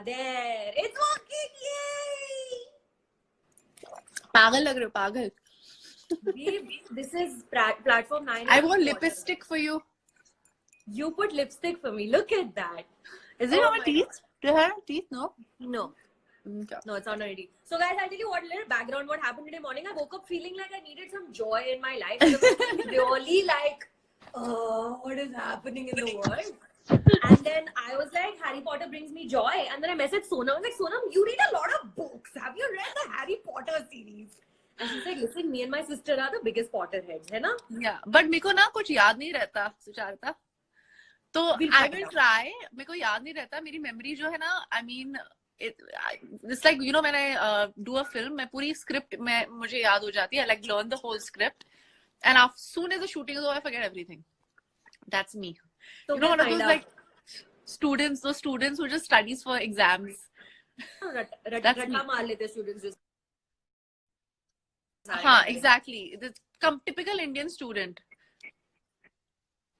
there. It's working. Yay! पागल लग रहे हो, पागल. This is platform 9. I want lipstick for you. You put lipstick for me. Look at that. Is it on my teeth? Do you have teeth? No. No. Okay. No, it's not already. So guys, I'll tell you what little background what happened today morning. I woke up feeling like I needed some joy in my life. Really like, what is happening in the world? And then I was like, Harry Potter brings me joy. And then I messaged Sonam. I was like, Sonam, you read a lot of books. Have you read the Harry Potter series? And she's like, listen, me and my sister are the biggest Potterheads, है ना? Yeah, but मेरे को ना कुछ याद नहीं रहता, सुचारता. तो I will try. मेरे को याद नहीं रहता. मेरी memory जो है ना, I mean, it's like, you know, when I do a film, मैं पूरी script में मुझे याद हो जाती है. I like learn the whole script, and as soon as the shooting is over, I forget everything. That's me. So you know, one of those like students, those students who just studies for exams. That's me. मार लेते students just. हाँ, exactly. The typical Indian student.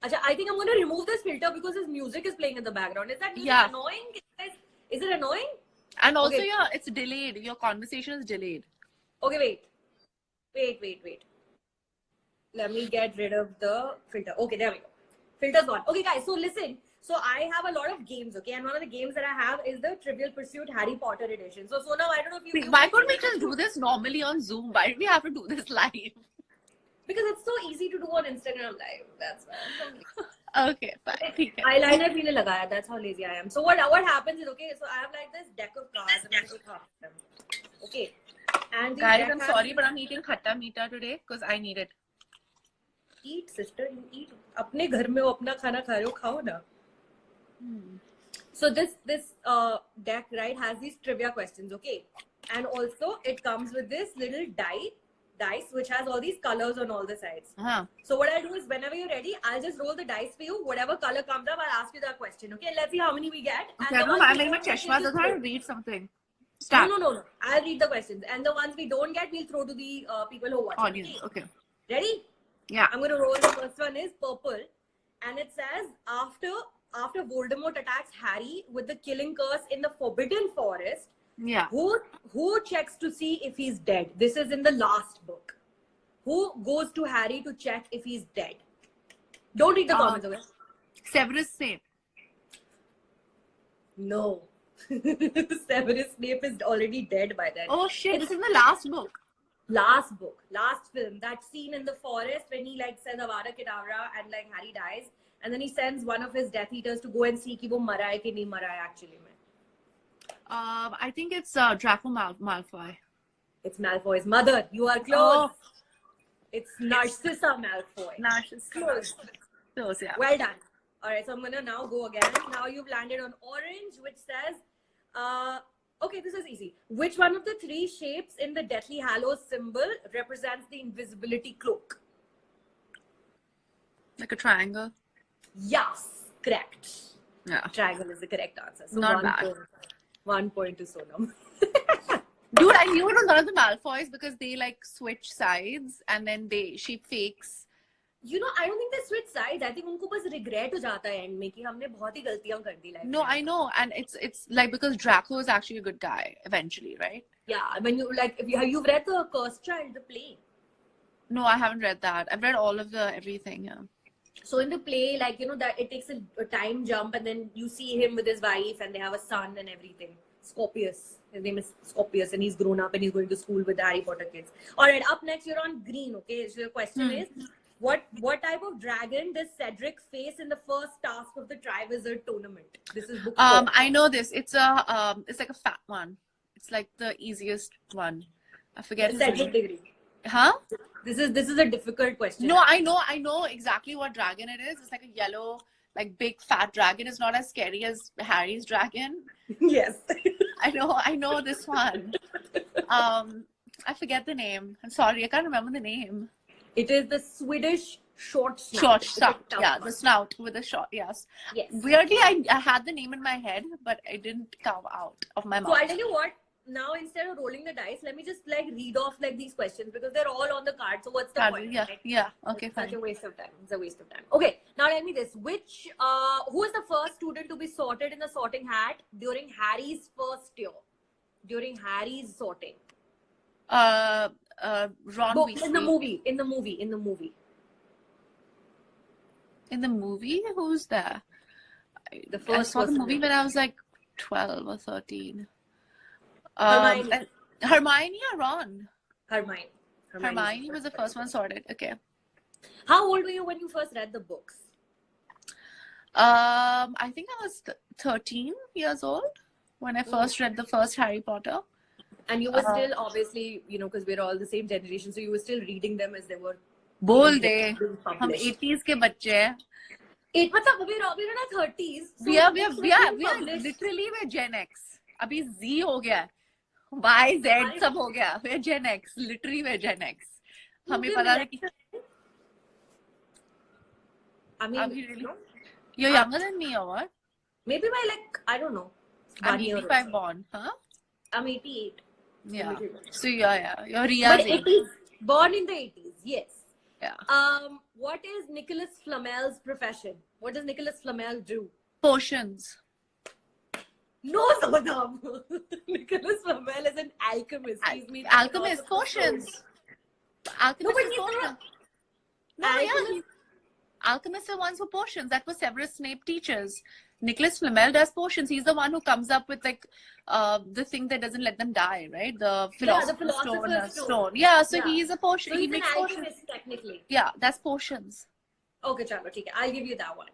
Achha, I think I'm going to remove this filter because his music is playing in the background. Is that music annoying? Is it annoying? And also, yeah, it's delayed. Your conversation is delayed. Okay, wait. Let me get rid of the filter. Okay, there we go. Filter's gone. Okay, guys, so listen. So I have a lot of games, okay? And one of the games that I have is the Trivial Pursuit Harry Potter edition. So Sonam, I don't know if you... Why couldn't we just do this normally on Zoom? Why do we have to do this live? Because it's so easy to do on Instagram live. That's why. Okay, fine. Eyeliner bhi nahi lagaya. That's how lazy I am. So what happens is, okay, so I have like this deck of cards. And I take half of them. Okay. And guys, I'm sorry, but I'm eating khatta meeta today because I need it. Eat, sister. You eat. अपने घर में वो अपना खाना खा रहे हो, खाओ ना. So this deck, right, has these trivia questions, okay? And also it comes with this little dice which has all these colors on all the sides. So what I'll do is whenever you're ready, I'll just roll the dice for you. Whatever color comes up, I'll ask you that question, okay? Let's see how many we get. Okay, I'm making my chashma so I'll read something. Start. No. I'll read the questions. And the ones we don't get, we'll throw to the people who watch. Audience, okay. Ready? Yeah. I'm going to roll. The first one is purple. And it says, after Voldemort attacks Harry with the killing curse in the Forbidden Forest, who checks to see if he's dead? This is in the last book. Who goes to Harry to check if he's dead? Don't read the comments, okay? Severus Snape. No. Severus Snape is already dead by then. Oh shit, this is the last book. Last book, last film. That scene in the forest when he like says Avada Kedavra and like Harry dies. And then he sends one of his Death Eaters to go and see कि वो मरा है कि नहीं मरा है actually में. I think it's Draco Malfoy. It's Malfoy's mother. You are close. It's Narcissa Malfoy. Close, yeah. Well done. All right, so I'm gonna now go again. Now you've landed on orange, which says, okay, this is easy. Which one of the three shapes in the Deathly Hallows symbol represents the invisibility cloak? Like a triangle? Yes, correct. Yeah. Triangle is the correct answer. So not bad. 1 point to Sonam. Dude, I knew it was one of the Malfoys because they like switch sides and then she fakes. You know, I don't think they switch sides. I think उनको बस regret हो जाता है end में कि हमने बहुत ही गलतियां कर दी life. No, I know, and it's like because Draco is actually a good guy eventually, right? Yeah, when you like, if you've read the Cursed Child, the play. No, I haven't read that. I've read all of the everything. Yeah. So in the play, like, you know, that it takes a time jump and then you see him with his wife and they have a son and everything. Scorpius. His name is Scorpius and he's grown up and he's going to school with the Harry Potter kids. All right, up next, you're on green, okay? So your question is, what type of dragon does Cedric face in the first task of the Triwizard Tournament? This is book 4. I know this. It's like a fat one. It's like the easiest one. I forget his Cedric name. Diggory. Huh? This is a difficult question. No, I know exactly what dragon it is. It's like a yellow, like big fat dragon. It's not as scary as Harry's dragon. Yes. I know this one. I forget the name. I'm sorry, I can't remember the name. It is the Swedish short snout. Short snout, yeah, the snout with the short, yes. Weirdly, I had the name in my head, but it didn't come out of my mouth. So I'll tell you what, now instead of rolling the dice, let me just like read off like these questions because they're all on the card. So what's the point? Yeah, right? yeah. Okay, It's fine. such a waste of time. It's a waste of time. Okay, now tell me this: who was the first student to be sorted in the sorting hat during Harry's first year? During Harry's sorting. Ron Weasley. In the movie. In the movie. In the movie. In the movie, who's there? The I first saw the person. movie when I was like 12 or 13. Hermione. Hermione or Ron? Hermione. Hermione was the first one sorted. Okay. How old were you when you first read the books? I think I was 13 years old when I first read the first Harry Potter. And you were still obviously, you know, because we're all the same generation, so you were still reading them as they were. बोल दे being हम published. 80s के बच्चे हैं. मतलब we're in our 30s. So we are books were being published. literally we're Gen X. अभी Z हो गया, Y Z सब हो गया. We're Gen X. Literally we're Gen X. हमें पता है कि I mean, अभी really you're younger than me or what? maybe by like I don't know. I'm 1 year or 85 so. born, huh? I'm 88. Yeah. So yeah, you're Ria's But age. 80s, born in the 80s, yes. Yeah. What is Nicholas Flamel's profession? What does Nicholas Flamel do? Potions. No, Samadam. Nicholas Flamel is an alchemist. He's made Alchemist potions. Alchemist but is he's potions. not. No, Alchemist- yeah. Alchemists are ones who potions. That was Severus Snape teaches. Nicholas Flamel does potions. He's the one who comes up with like the thing that doesn't let them die, right? The philosopher's stone. Yeah, so he's a potion. So he he's makes an potions. alchemist technically. Yeah, that's potions. Okay, chalo, okay. I'll give you that one.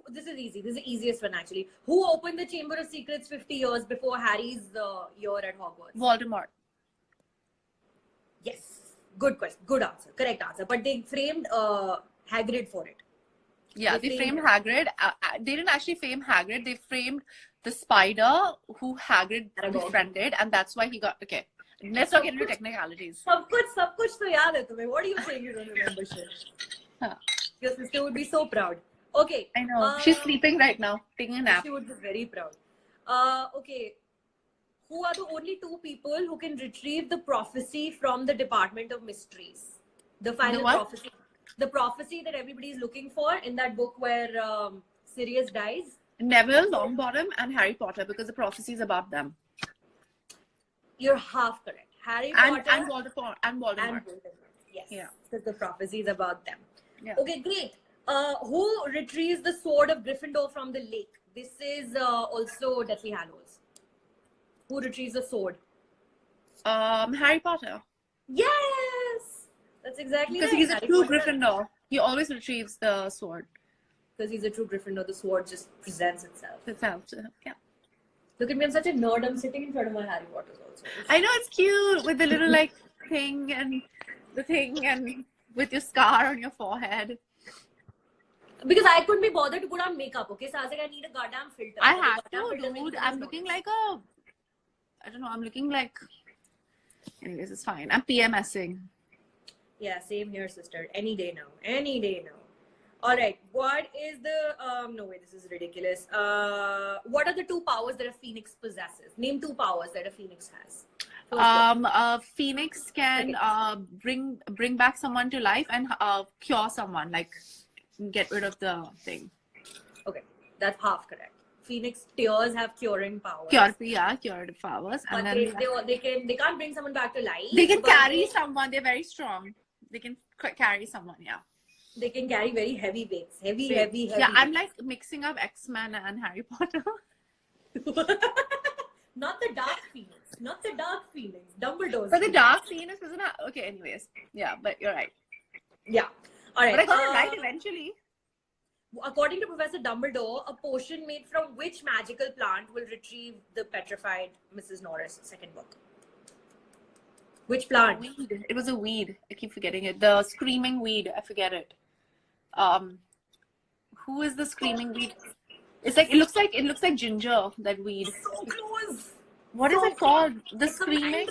This is easy. This is the easiest one actually. Who opened the Chamber of Secrets 50 years before Harry's year at Hogwarts? Voldemort. Yes. Good question. Good answer. Correct answer. But they framed Hagrid for it. Yeah, they framed Hagrid. They didn't actually frame Hagrid. They framed the spider who Hagrid befriended, and that's why he got. Okay, let's not get into technicalities. Sab kuch to yaad hai tumhe. What are you saying you don't remember shit? Huh. Your sister would be so proud. Okay. I know. She's sleeping right now, taking a nap. She would be very proud. Okay. Who are the only two people who can retrieve the prophecy from the Department of Mysteries? The final prophecy. The prophecy that everybody is looking for in that book where Sirius dies. Neville Longbottom and Harry Potter, because the prophecy is about them. You're half correct. Harry Potter and Voldemort. And Voldemort. Yes. Yeah. Because the prophecy is about them. Yeah. Okay, great. Who retrieves the sword of Gryffindor from the lake? This is also Deathly Hallows. Who retrieves the sword? Harry Potter. Yes! That's exactly because right. he's a Harry true Potter. Gryffindor. He always retrieves the sword. Because he's a true Gryffindor, the sword just presents itself. Yeah. Look at me, I'm such a nerd. I'm sitting in front of my Harry Potters also. I know, it's cute with the little like thing and with your scar on your forehead. Because I couldn't be bothered to put on makeup, okay? So I was like, I need a goddamn filter. I have to, dude. I'm looking like I don't know, I'm looking like... Anyways, it's fine. I'm PMSing. Yeah, same here, sister. Any day now. Any day now. All right. What is the... no, wait. This is ridiculous. What are the two powers that a phoenix possesses? Name two powers that a phoenix has. A phoenix can bring back someone to life and cure someone, like get rid of the thing. Okay. That's half correct. Phoenix tears have curing powers. Curative powers. But And then they can't bring someone back to life. they can carry someone. They're very strong. They can carry someone, yeah. They can carry very heavy weights. Heavy. Yeah, I'm like mixing up X-Men and Harry Potter. Not the Dark Phoenix. Not the Dark Phoenix. Dumbledore's. But the Dark Phoenix isn't... Okay, anyways. Yeah, but you're right. Yeah. All right. But I got it right eventually. According to Professor Dumbledore, a potion made from which magical plant will retrieve the petrified Mrs. Norris? Second book. Which plant? Weed. It was a weed. I keep forgetting it. The screaming weed. I forget it. Who is the screaming weed? It's like it looks like ginger. That weed. So close. What is it called? The screaming,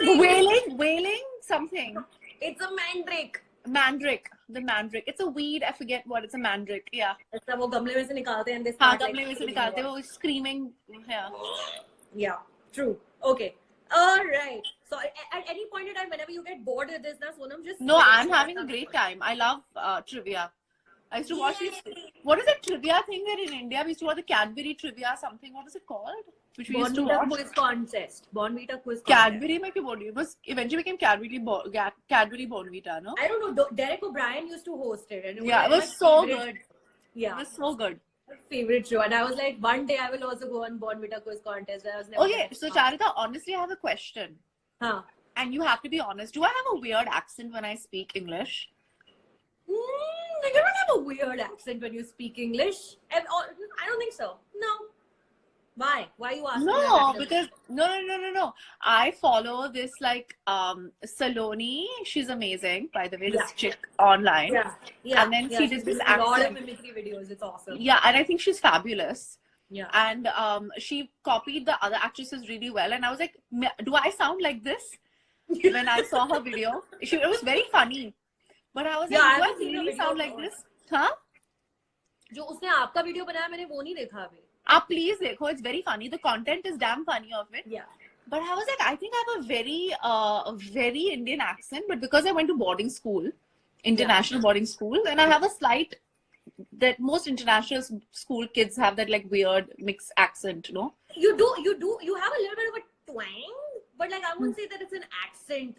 wailing something. It's a mandrake. Mandrake. The mandrake. It's a weed. I forget what. It's a mandrake. Yeah. ऐसा वो गमले में से निकालते हैं and they हाँ, start गमले में से निकालते हैं वो screaming. Yeah. Yeah. True. Okay. All right. So at any point in time, whenever you get bored with this, now Sonam just No, say I'm it. having a great time. I love trivia. I used to watch Yay. these. What is that trivia thing that in India we used to watch the Cadbury trivia something? What is it called? Which we used to Bonvita watch. quiz contest. Bonvita quiz contest. Cadbury में क्यों बोल रही हूँ? It was eventually became Cadbury Bonvita, no? I don't know. Derek O'Brien used to host it, and Yeah, it my was so favorite- good. Yeah, It was so good. my favorite show. And I was like, one day I will also go on Bonvita quiz contest. I was never Okay, gonna- so Charita, honestly, I have a question. Huh. And you have to be honest. Do I have a weird accent when I speak English? You don't have a weird accent when you speak English. I don't think so. No. Why? Why are you asking? No, that? because no. I follow this like Saloni. She's amazing, by the way. This Yeah. chick online. Yeah. And then she did she's this doing a lot of accent. mimicry videos. It's awesome. Yeah, and I think she's fabulous. Yeah. And she copied the other actresses really well. And I was like, do I sound like this? When I saw her video, it was very funny. But I was like, Yeah, I do I haven't seen her really video sound like before. this? Huh? जो उसने आपका video बनाया मैंने वो नहीं देखा अभी. Please देखो, it's very funny. The content is damn funny of it. Yeah. But I was like, I think I have a very Indian accent, but because I went to boarding school, international boarding school, and I have a slight that most international school kids have that like weird mixed accent, you know? You have a little bit of a twang, but like I wouldn't say that it's an accent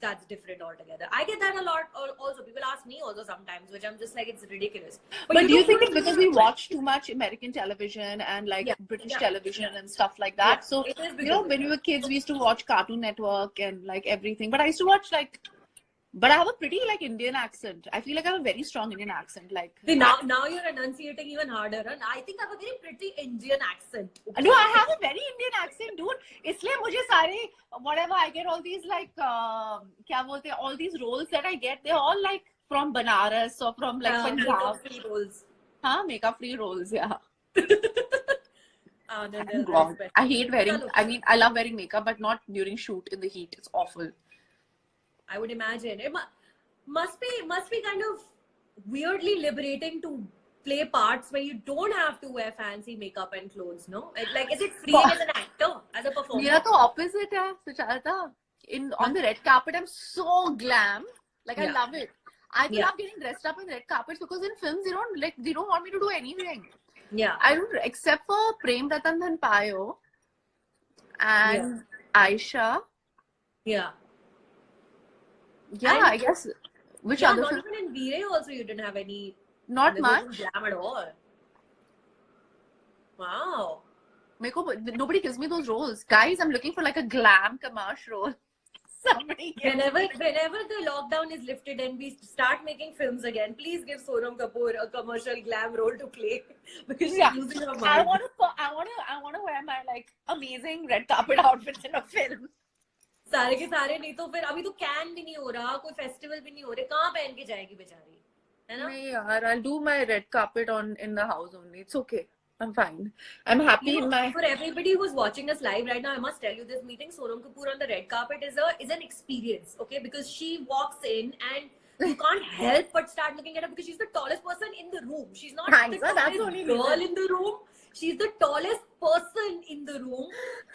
that's different altogether. I get that a lot also. People ask me also sometimes, which I'm just like, it's ridiculous. But do you think it's because we watch too much American television and like British television and stuff like that? Yeah, So, it is you know, when we were kids, we used to watch Cartoon Network and like everything. But I used to watch like, but I have a pretty like Indian accent. I feel like I have a very strong Indian accent. Like See, now you're enunciating even harder. And I think I have a very pretty Indian accent. no, I have a very Indian accent, dude. इसलिए मुझे सारे whatever I get all these like क्या बोलते हैं, all these roles that I get, they're all like from Banaras or from like Punjab. Free roles. Huh? Makeup free roles, yeah. Then Thank there's God. respect. I hate wearing. I mean, I love wearing makeup, but not during shoot in the heat. It's awful. I would imagine it must be kind of weirdly liberating to play parts where you don't have to wear fancy makeup and clothes. No, like is it freeing as an actor, as a performer? मेरा तो opposite है, Sucharita. On the red carpet, I'm so glam. Like I love it. I love getting dressed up in red carpets because in films they don't want me to do anything. Yeah. I don't, except for Prem Ratan Dhan Payo and Aisha. Yeah. Yeah, And- I guess. Which Yeah, other not film? even in Veere also you didn't have any. Not there wasn't much. glam at all. Wow. Nobody gives me those roles. Guys, I'm looking for like a glam commercial role. Somebody give Whenever the lockdown is lifted and we start making films again, please give Sonam Kapoor a commercial glam role to play because she's losing her mind. I want to wear my like amazing red carpet outfits in a film. सारे के सारे नहीं तो फिर अभी तो can भी नहीं हो रहा, कोई फेस्टिवल भी नहीं हो रहे, कहाँ पहन के जाएगी बेचारी, है ना? नहीं यार, I'll do my red carpet in the house only. It's okay. I'm fine. I'm happy You in know, my. for everybody who's watching us live right now, I must tell you this meeting Sonam Kapoor on the red carpet is an experience, okay? Because she walks in and you can't help but start looking at her because she's the tallest person in the room. She's not Thanks, the sir. That's tallest only girl reason. in the room. She's the tallest person in the room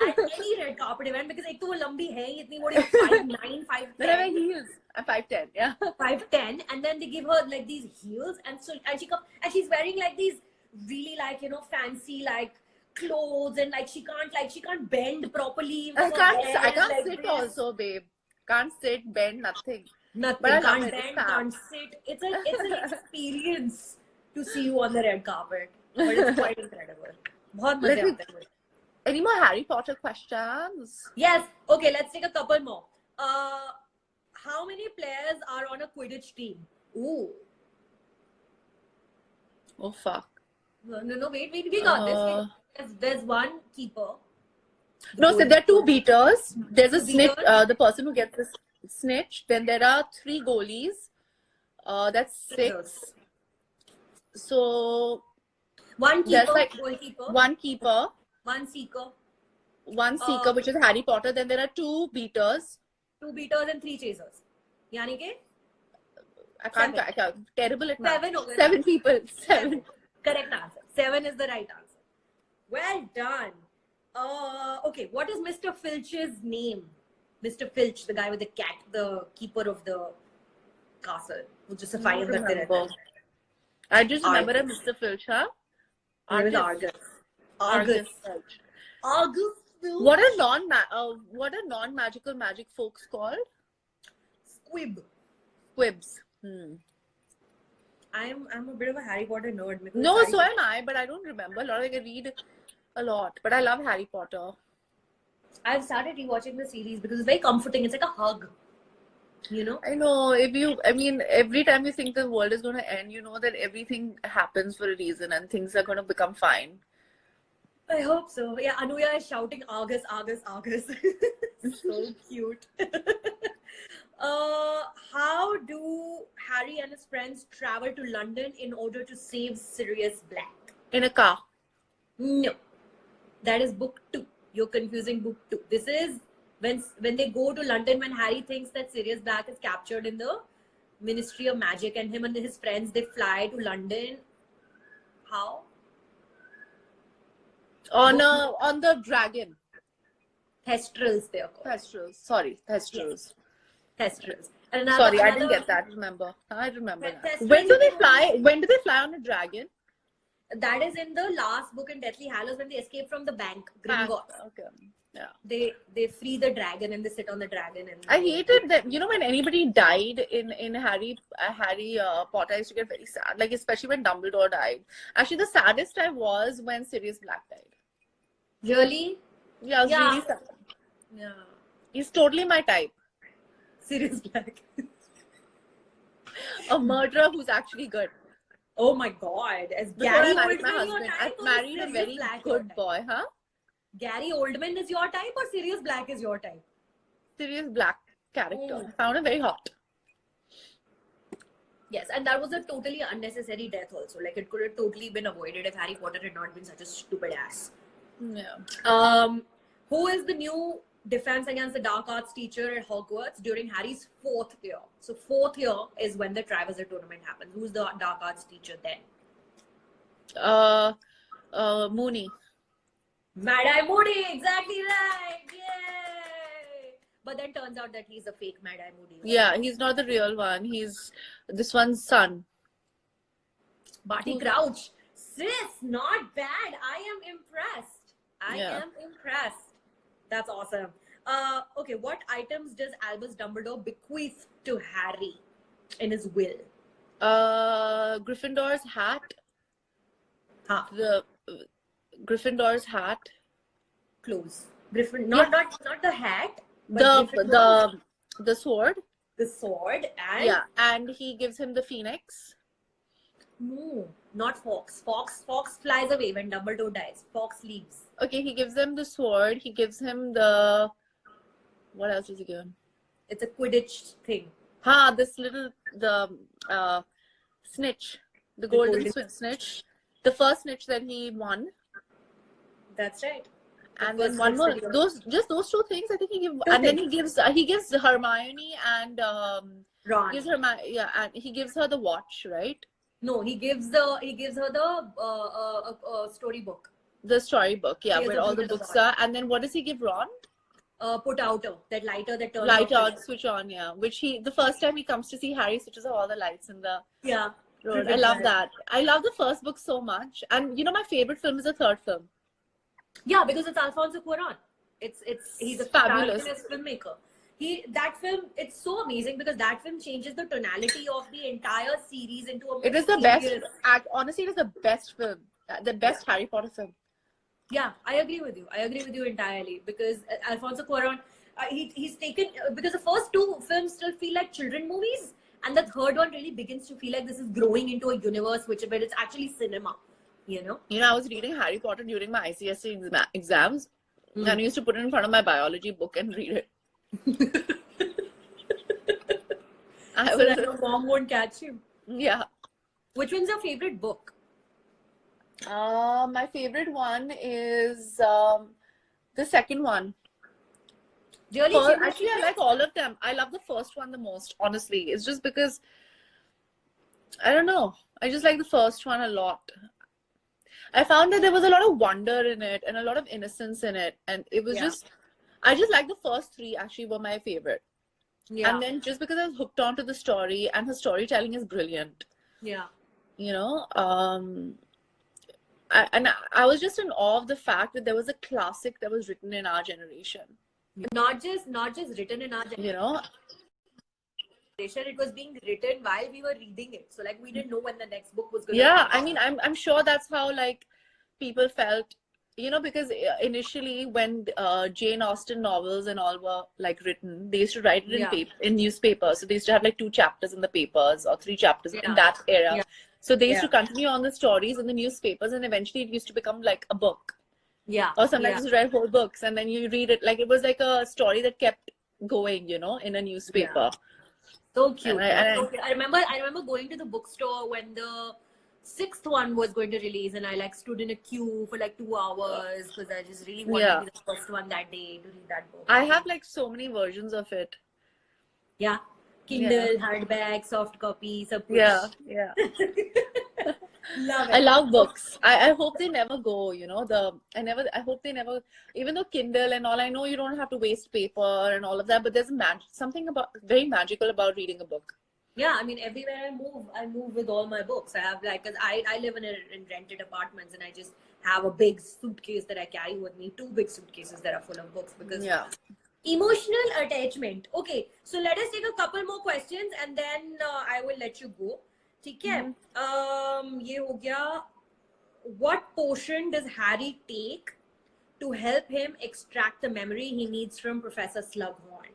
at any red carpet event because एक तो वो लंबी है ही इतनी बड़ी 5'9", 5'10". Then I wear heels. I'm 5'10". Yeah. 5'10", and then they give her like these heels, and she's wearing like these really like fancy like clothes, and like she can't bend properly. I with her can't hair like sit this. also, babe. Can't sit, bend, nothing. Nothing. But I love Can't it. bend, It's fab. can't sit. It's an experience to see you on the red carpet, but it's quite incredible. बहुत मजे Let me- आते हैं. Any more Harry Potter questions? Yes. Okay. Let's take a couple more. How many players are on a Quidditch team? Ooh. Oh fuck. No, wait, we got this. There's one keeper. No, so there are two beaters. There's a Two snitch, beaters. the person who gets the snitch. Then there are 3 goalies. That's 6. So One There's keeper, like goalkeeper, one keeper, one seeker, one seeker, which is Harry Potter. Then there are 2 beaters. 2 beaters and 3 chasers. यानी के I can't terrible at math. 7 हो गए. 7 people. 7. Correct answer. 7 is the right answer. Well done. Okay, what is Mr. Filch's name? Mr. Filch, the guy with the cat, the keeper of the castle, who just I safai don't karte remember. rehta hai. I just remember a Argus. Mr. Filch, huh? Name is Argus. Argus. Argus. Filch. Argus Filch. What are non-magical magic folks called? Squib. Squibs. I'm a bit of a Harry Potter nerd. Because No, Harry so am I, but I don't remember a lot. Like, I read a lot, but I love Harry Potter. I've started rewatching the series because it's very comforting. It's like a hug. You know? I know, I mean, every time you think the world is going to end, you know that everything happens for a reason and things are going to become fine. I hope so. Yeah, Anuya is shouting Argus, Argus, Argus. So cute. How do Harry and his friends travel to London in order to save Sirius Black? In a car. No. That is book 2. You're confusing book 2. This is when they go to London, when Harry thinks that Sirius Black is captured in the Ministry of Magic, and him and his friends, they fly to London. How? On the dragon. Thestrals, they are called. Thestrals. Sorry, Thestrals. Thestrals. Sorry, I didn't get that. Remember. I remember that. Thestrals. When do they fly? When do they fly on a dragon? That is in the last book in Deathly Hallows, when they escape from the bank, Gringotts. Okay. Yeah. They free the dragon and they sit on the dragon. And I hated that. You know, when anybody died in Harry Potter, I used to get very sad. Like, especially when Dumbledore died. Actually, the saddest I was when Sirius Black died. Really? Yeah, I was really sad. Yeah. He's totally my type. Sirius Black. A murderer who's actually good. Oh my God! As Before Gary I married my Oldman, your husband, type, I've or married a Sirius very Black your good type? boy, huh? Gary Oldman is your type, or Sirius Black is your type? Sirius Black character. Oh. I found him very hot. Yes, and that was a totally unnecessary death also. Like, it could have totally been avoided if Harry Potter had not been such a stupid ass. Yeah. Who is the new defense against the dark arts teacher at Hogwarts during Harry's 4th year? So 4th year is when the Triwizard Tournament happens. Who's the dark arts teacher then? Mooney. Mad-Eye Moody, exactly right. Yay! But then turns out that he's a fake Mad-Eye Moody. Yeah, he's not the real one. He's this one's son. Barty Crouch. Sis, not bad. I am impressed. I am impressed. That's awesome. Okay, what items does Albus Dumbledore bequeath to Harry in his will? Gryffindor's hat. Huh. The Gryffindor's hat. Clothes. Not the hat. But The sword. The sword and Yeah, and he gives him the phoenix. No, not Fox. Fox flies away when Dumbledore dies. Fox leaves. Okay, he gives him the sword. He gives him the. What else is he given? It's a Quidditch thing. This little snitch, the golden snitch, the first snitch that he won. That's right. And then one more. Those 2 things. I think he gives, and then he gives Hermione and Ron. Gives Hermione, and he gives her the watch, right? No, he gives her the storybook. The storybook, yeah, where all the books are. And then what does he give Ron? Put outer, that lighter that turns light on, switch on, yeah. Which the first time he comes to see Harry, switches off all the lights in the road. I love that. I love the first book so much. And my favorite film is the 3rd film. Yeah, because it's Alfonso Cuarón. He's a fabulous filmmaker. That film, it's so amazing because that film changes the tonality of the entire series into a. It is the best. Honestly, it is the best film, the best Harry Potter film. Yeah, I agree with you. I agree with you entirely because Alfonso Cuarón, he's taken because the first 2 films still feel like children movies, and the 3rd one really begins to feel like this is growing into a universe, where it's actually cinema. I was reading Harry Potter during my ICSE exams, and I used to put it in front of my biology book and read it. So that your mom won't catch you. Yeah. Which one's your favorite book? My favorite one is the second one. Really? Actually, I like all of them. I love the first one the most, honestly. It's just because, I don't know. I just like the first one a lot. I found that there was a lot of wonder in it and a lot of innocence in it, and it was just, I just like the first three actually were my favorite. Yeah. And then just because I was hooked onto the story, and her storytelling is brilliant. Yeah. You know, I was just in awe of the fact that there was a classic that was written in our generation. Not just written in our You know, generation, it was being written while we were reading it. So like we didn't know when the next book was going yeah. to I mean, I'm sure that's how like people felt. You know, because initially when Jane Austen novels and all were like written, they used to write it in in newspapers. So they used to have like 2 chapters in the papers or 3 chapters in that era. So they used to continue on the stories in the newspapers, and eventually it used to become like a book. Yeah. Or sometimes you write whole books and then you read it. Like it was like a story that kept going, you know, in a newspaper. So cute. And I remember going to the bookstore when the 6th one was going to release, and I like stood in a queue for like 2 hours because I just really wanted to be the first one that day to read that book. I have like so many versions of it. Yeah. Kindle, hardback, soft copy, sab kuch. Yeah. Love it. I love books. I hope they never go, you know, I hope they never, even though Kindle and all, I know you don't have to waste paper and all of that, but there's something very magical about reading a book. Yeah, I mean, everywhere I move with all my books. I have like, cause I live in rented apartments, and I just have a big suitcase that I carry with me, 2 big suitcases that are full of books, because emotional attachment. Okay, so let us take a couple more questions, and then I will let you go. ठीक है? ये हो गया. What potion does Harry take to help him extract the memory he needs from Professor Slughorn?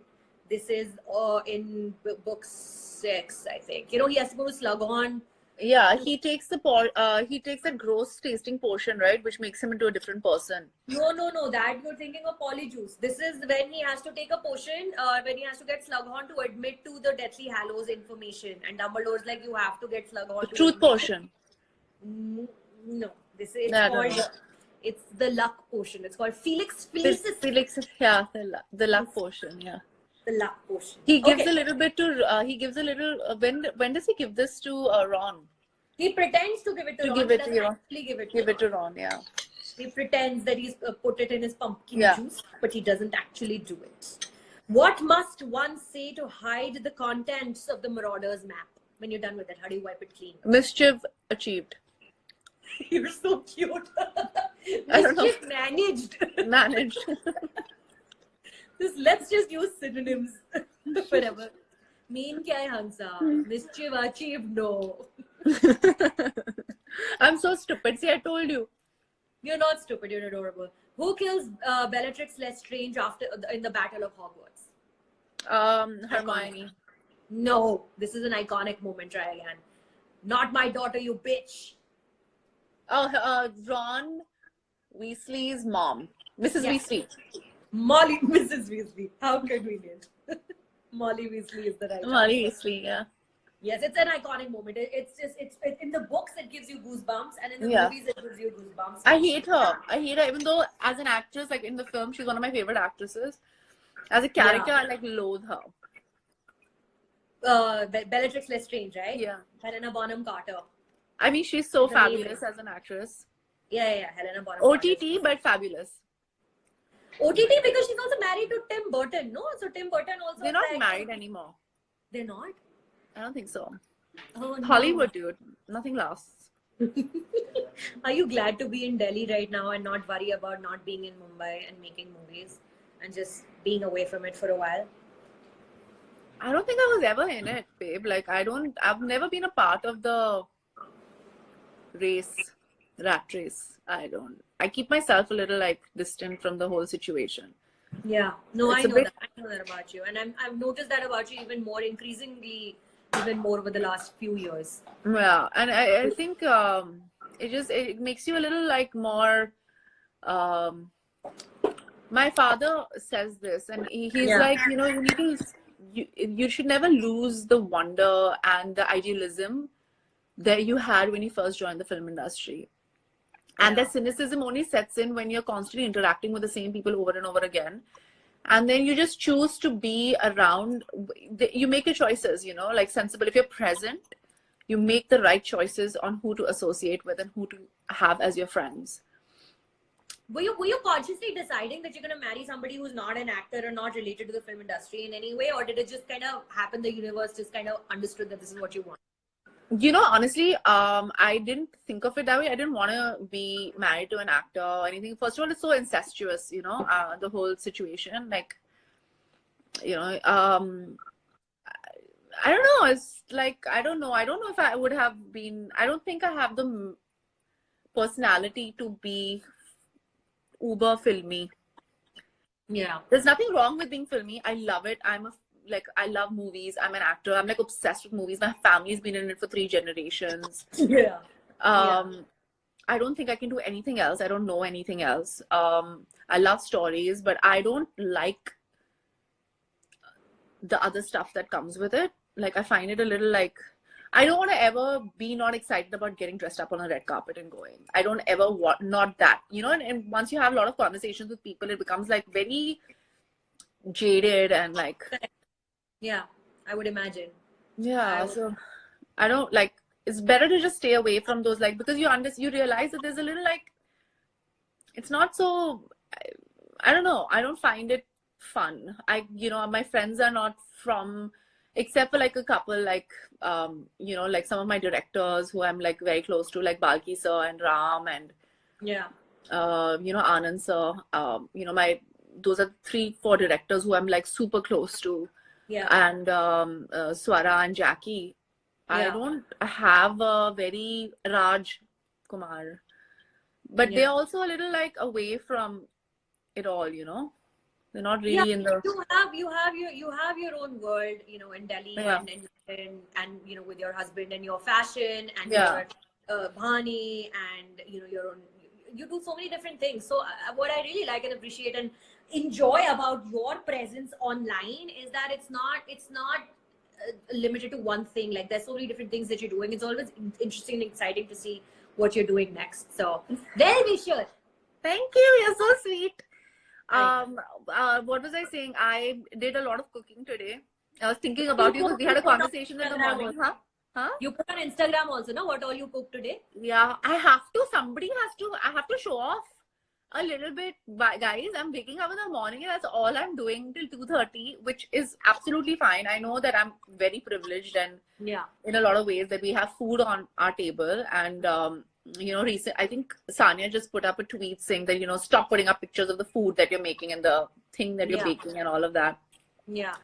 This is in book 6, I think. You know, he has to go to Slughorn. Yeah, he takes that gross tasting potion, right, which makes him into a different person. No, that you're thinking of Polyjuice. This is when he has to take a potion, when he has to get Slughorn to admit to the Deathly Hallows information, and Dumbledore's like, you have to get Slughorn. The truth potion. No, it's the luck potion. It's called Felix. Yeah, the luck potion. Yeah. The luck potion. He gives a little bit to. He gives a little. When does he give this to Ron? He pretends to give it to Ron. Give it to Ron. Give it to Ron. Yeah. He pretends that he's put it in his pumpkin juice, but he doesn't actually do it. What must one say to hide the contents of the Marauders map? When you're done with it, how do you wipe it clean? Mischief achieved. You're so cute. I don't know. Managed. Let's just use synonyms. Whatever. Mean kya hai, Hansa? Mischief achieved, no. I'm so stupid. See, I told you. You're not stupid. You're adorable. Who kills Bellatrix Lestrange in the Battle of Hogwarts? Hermione. No, this is an iconic moment. Try again. Not my daughter, you bitch. Oh, Ron Weasley's mom, Mrs. Weasley. Molly, Mrs. Weasley. How convenient. Molly Weasley is the right answer. Molly Weasley, yeah. Yes, it's an iconic moment. It's in the books it gives you goosebumps, and in the movies it gives you goosebumps. I hate her, even though as an actress, like in the film, she's one of my favorite actresses. As a character, I like loathe her. Bellatrix Lestrange, right? Yeah. Helena Bonham Carter. I mean, she's so fabulous as an actress. Yeah, Helena Bonham OTT, Carter. but fabulous. OTT because she's also married to Tim Burton, no? So Tim Burton also. They're not married anymore. They're not? I don't think so. Oh, no. Hollywood, dude. Nothing lasts. Are you glad to be in Delhi right now and not worry about not being in Mumbai and making movies and just being away from it for a while? I don't think I was ever in it, babe. Like, I've never been a part of the rat race. I keep myself a little like distant from the whole situation. Yeah, no, I know that about you, and I've noticed that about you even more, increasingly, even more over the last few years. Yeah, and I think it makes you a little like more. My father says this, and he's like, you know, you should never lose the wonder and the idealism that you had when you first joined the film industry. And that cynicism only sets in when you're constantly interacting with the same people over and over again. And then you just choose to be around, you make your choices, you know, like sensible. If you're present, you make the right choices on who to associate with and who to have as your friends. Were you consciously deciding that you're going to marry somebody who's not an actor or not related to the film industry in any way, or did it just kind of happen? The universe just kind of understood that this is what you want. You know, honestly, I didn't think of it that way. I didn't want to be married to an actor or anything. First of all, it's so incestuous, you know, the whole situation. Like, you know, I don't know. It's like, I don't know. I don't know if I would have been, I don't think I have the personality to be uber filmy. Yeah. There's nothing wrong with being filmy. I love it. I love movies. I'm an actor. I'm like obsessed with movies. My family's been in it for 3 generations. Yeah. I don't think I can do anything else. I don't know anything else. I love stories, but I don't like the other stuff that comes with it. Like, I find it a little like, I don't want to ever be not excited about getting dressed up on a red carpet and going. I don't ever want, not that, you know, and once you have a lot of conversations with people, it becomes like very jaded and like, yeah, I would imagine. Yeah, so I don't like, it's better to just stay away from those, like, because you realize that there's a little like, it's not so, I don't know, I don't find it fun. You know, my friends are not from, except for like a couple, like, you know, like some of my directors who I'm like very close to, like Balki sir and Ram and, yeah, you know, Anand sir, you know, those are 3-4 directors who I'm like super close to. Yeah. And Swara and Jackie. Yeah. I don't have a very Raj Kumar, but they're also a little like away from it all, you know. They're not really in the. You have your own world, you know, in Delhi and you know, with your husband and your fashion and your Bhani and you know your own. You do so many different things. So what I really like and appreciate and enjoy about your presence online is that it's not limited to one thing. Like, there's so many different things that you're doing. It's always interesting and exciting to see what you're doing next. So very be sure. Thank you. You're so sweet. What was I saying? I did a lot of cooking today. I was thinking about you because we had a conversation in the morning. Huh? You put on Instagram also, no? What all you cooked today? Yeah, I have to. I have to show off a little bit, guys. I'm waking up in the morning and that's all I'm doing till 2:30, which is absolutely fine. I know that I'm very privileged and in a lot of ways that we have food on our table. And you know, I think Sanya just put up a tweet saying that, you know, stop putting up pictures of the food that you're making and the thing that you're baking and all of that. Yeah.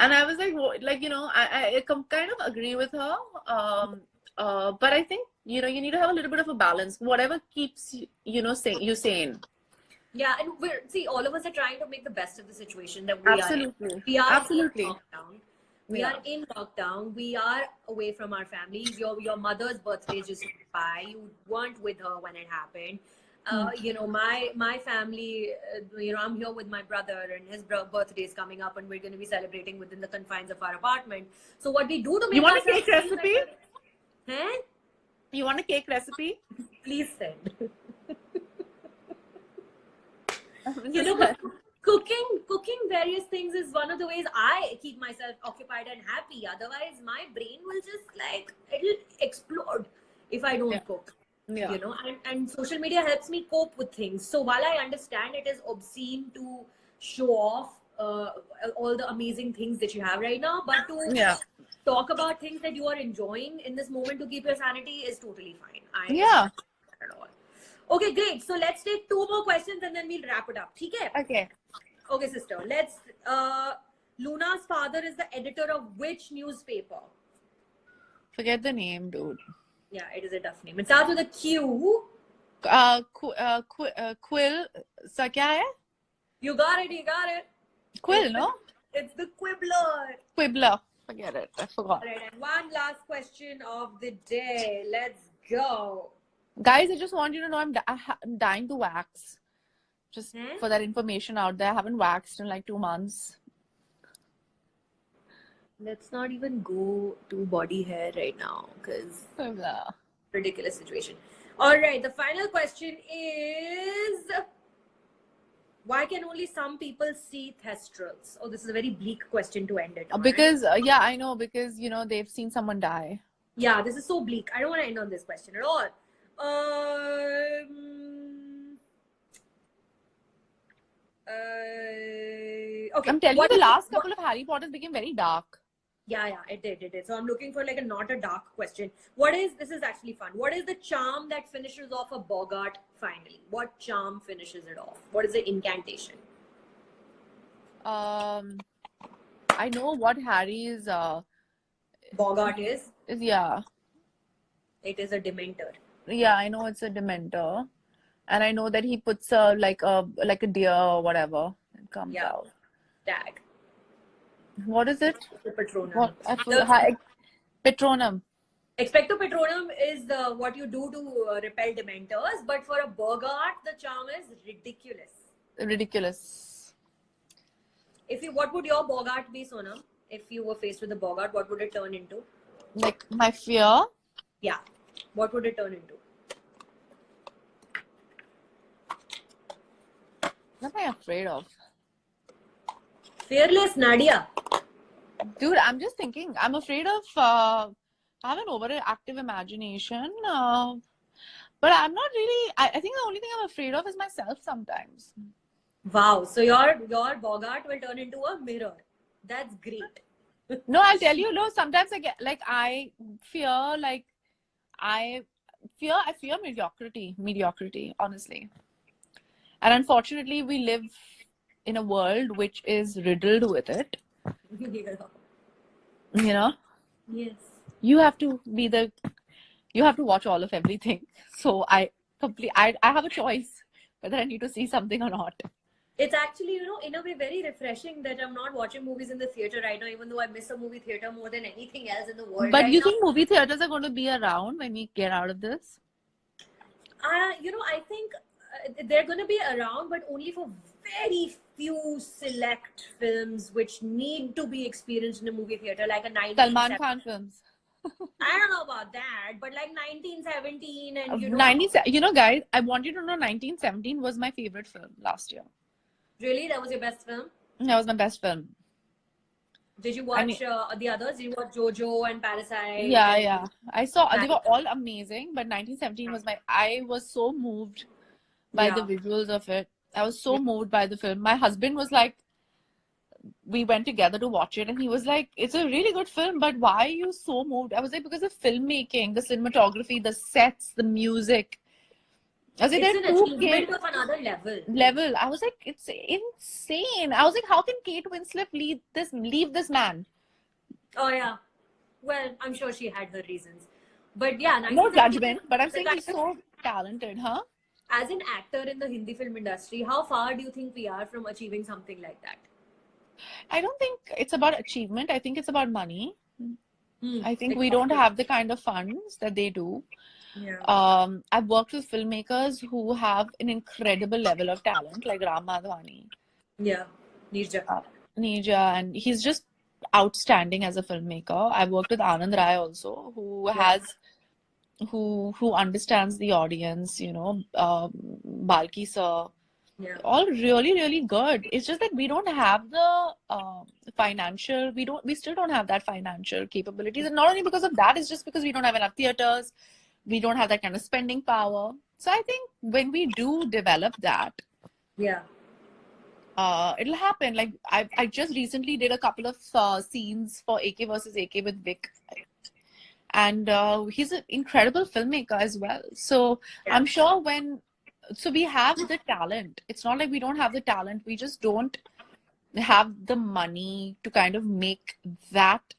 And I was like, you know, I kind of agree with her. But I think, you know, you need to have a little bit of a balance. Whatever keeps you know, you sane. Yeah, and all of us are trying to make the best of the situation that we are in. We are Absolutely. in lockdown. We are in lockdown. We are away from our families. Your mother's birthday just went by. You weren't with her when it happened. You know, my family, you know, I'm here with my brother and his birthday is coming up and we're going to be celebrating within the confines of our apartment. So what we do to make You want a cake recipe? Huh? You want a cake recipe? Please send. You know, cooking various things is one of the ways I keep myself occupied and happy. Otherwise, my brain will just like, it'll explode if I don't cook. Yeah. You know, and social media helps me cope with things. So while I understand it is obscene to show off all the amazing things that you have right now, but to talk about things that you are enjoying in this moment to keep your sanity is totally fine. At all. Okay, great. So let's take 2 more questions and then we'll wrap it up. Okay? Okay, sister. Let's. Luna's father is the editor of which newspaper? Forget the name, dude. Yeah, it is a tough name. It starts with a Q. Quill. So kya hai? You got it. Quill, no? It's the Quibbler. Quibbler. Forget it. I forgot. All right, and one last question of the day. Let's go. Guys, I just want you to know I'm dying to wax. Just for that information out there. I haven't waxed in like 2 months. Let's not even go to body hair right now because ridiculous situation. All right, the final question is, why can only some people see thestrals? Oh, this is a very bleak question to end it on. Because I know, because you know they've seen someone die. Yeah, this is so bleak. I don't want to end on this question at all. Okay. I'm telling you, What the is last what, couple of Harry Potters became very dark. yeah, it did. So I'm looking for like a not a dark question. What is this is actually fun. What is the charm that finishes off a Bogart finally? What charm finishes it off? What is the incantation? I know what Harry's Bogart is. yeah. It is a Dementor. Yeah, I know it's a Dementor. And I know that he puts like a deer or whatever. It comes Yeah. out. Tag. What is it? The Patronum. What? I The forgot. Patronum. Expecto Patronum is the what you do to repel Dementors, but for a Bogart, the charm is ridiculous. Ridiculous. What would your Bogart be, Sonam? If you were faced with a Bogart, what would it turn into? Like my fear. Yeah. What would it turn into? What am I afraid of? Fearless Nadia. Dude, I'm just thinking. I'm afraid of. I have an overactive imagination. But I'm not really. I think the only thing I'm afraid of is myself sometimes. Wow. So your Bogart will turn into a mirror. That's great. No, I'll tell you. No, sometimes I get like I fear I fear mediocrity, honestly. And unfortunately, we live in a world which is riddled with it. Yeah. You know, Yes. you have to watch all of everything. So I have a choice whether I need to see something or not. It's actually, in a way very refreshing that I'm not watching movies in the theater right now, even though I miss a movie theater more than anything else in the world But right you now. think movie theaters are going to be around when we get out of this? I think they're going to be around, but only for very few select films which need to be experienced in a movie theater, like a Salman Khan films. I don't know about that, but like 1917 and guys, I want you to know 1917 was my favorite film last year. Really? That was your best film? That was my best film. Did you watch the others? Did you watch Jojo and Parasite? Yeah. I saw they were all amazing, but 1917 was I was so moved by the visuals of it. I was so moved by the film. My husband was like, we went together to watch it, and he was like, it's a really good film, but why are you so moved? I was like, because of filmmaking, the cinematography, the sets, the music. I was like, it's an achievement of another level. I was like, it's insane. I was like, how can Kate Winslet leave this man? Oh yeah. Well, I'm sure she had her reasons. But yeah, no judgment, but I'm saying he's so talented, huh? As an actor in the Hindi film industry, how far do you think we are from achieving something like that? I don't think it's about achievement. I think it's about money. I think we don't have the kind of funds that they do. Yeah. I've worked with filmmakers who have an incredible level of talent, like Ram Madhwani. Yeah, Neerja. And he's just outstanding as a filmmaker. I've worked with Anand Rai also, who understands the audience. Balki sir. Yeah. All really, really good. It's just that we don't have the financial. We still don't have that financial capabilities, and not only because of that, it's just because we don't have enough theaters. We don't have that kind of spending power. So I think when we do develop that, it'll happen. Like I just recently did a couple of scenes for AK versus AK with Vic, and he's an incredible filmmaker as well. So I'm sure so we have the talent. It's not like we don't have the talent. We just don't have the money to kind of make that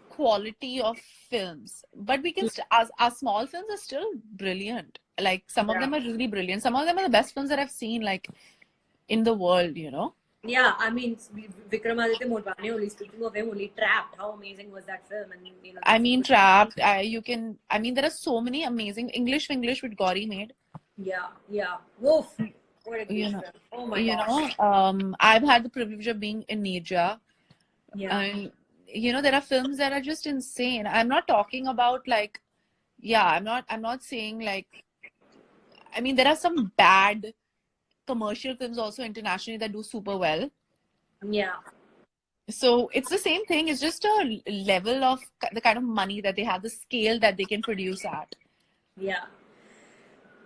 quality of films. But we can our small films are still brilliant. Like some of them are really brilliant. Some of them are the best films that I've seen like in the world, Yeah, I mean, Vikramaditya Motwane, only speaking of him, only Trapped. How amazing was that film? And Trapped. There are so many amazing English with Gauri made. Yeah. Woof. What a great film. Oh my gosh. I've had the privilege of being in Neerja. Yeah. And there are films that are just insane. I'm not talking about I'm not saying there are some bad commercial films also internationally that do super well. Yeah. So it's the same thing. It's just a level of the kind of money that they have, the scale that they can produce at. Yeah.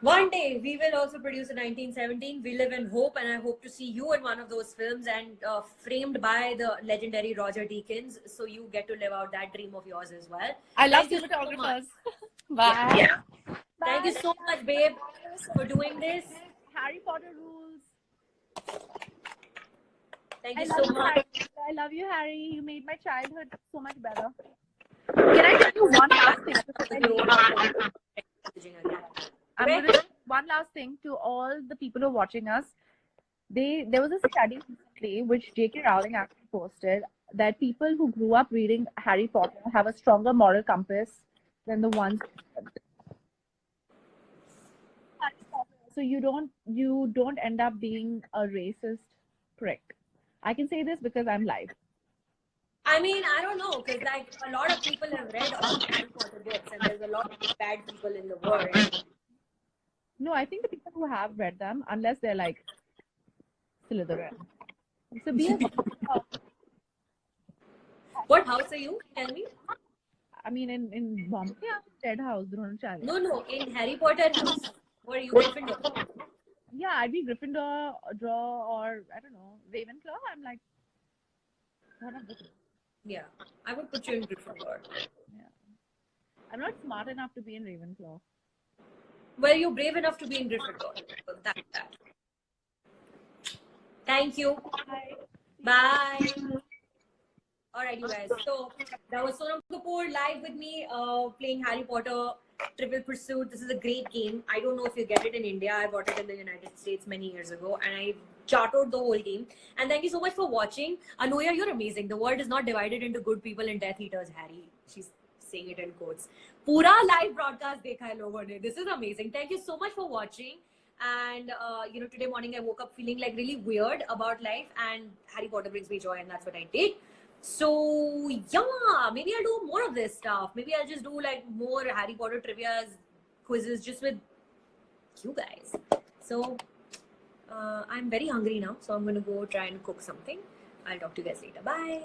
One day we will also produce a 1917. We live in hope, and I hope to see you in one of those films and framed by the legendary Roger Deakins. So you get to live out that dream of yours as well. I love Thank you so much. cinematographers. Bye. Yeah. Thank you so much, babe, for doing this. Harry Potter rules. Thank you so much. I love you, Harry. You made my childhood so much better. Can I tell you one last thing? I'm going to one last thing to all the people who are watching us. There was a study recently which J.K. Rowling actually posted that people who grew up reading Harry Potter have a stronger moral compass than the ones. So you don't end up being a racist prick. I can say this because I'm live. I mean, I don't know, because like a lot of people have read all the Harry Potter books, and there's a lot of bad people in the world. No, I think the people who have read them, unless they're like Slytherin. So be What house are you? Tell me. I mean, in Bombay, Dead House, Dronacharya. No, in Harry Potter house. What are you, Gryffindor? Yeah, I'd be Gryffindor, Draw, or I don't know, Ravenclaw. I'm like, one of the two. Yeah, I would put you in Gryffindor. Yeah, I'm not smart enough to be in Ravenclaw. Well, you're brave enough to be in Gryffindor. So that's that. Thank you. Bye. Alright, you guys. So that was Sonam Kapoor live with me, playing Harry Potter Trivial Pursuit. This is a great game. I don't know if you get it in India. I bought it in the United States many years ago, and I charted the whole game. And thank you so much for watching. Anuya, you're amazing. The world is not divided into good people and Death Eaters, Harry. She's saying it in quotes. Pura live broadcast dekha hai logon ne. This is amazing. Thank you so much for watching. And today morning I woke up feeling like really weird about life, and Harry Potter brings me joy, and that's what I did. So yeah, maybe I'll do more of this stuff. Maybe I'll just do like more Harry Potter trivia quizzes just with you guys. So I'm very hungry now, so I'm gonna go try and cook something. I'll talk to you guys later. Bye.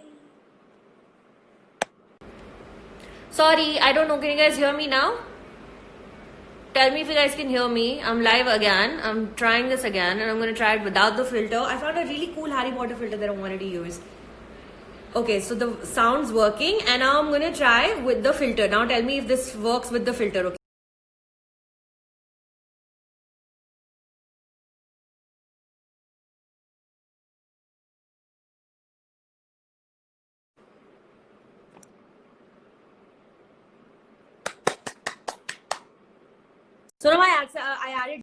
Sorry, I don't know. Can you guys hear me now? Tell me if you guys can hear me. I'm live again. I'm trying this again, and I'm gonna try it without the filter. I found a really cool Harry Potter filter that I wanted to use. Okay, so the sound's working, and now I'm gonna try with the filter. Now tell me if this works with the filter, okay? So now I added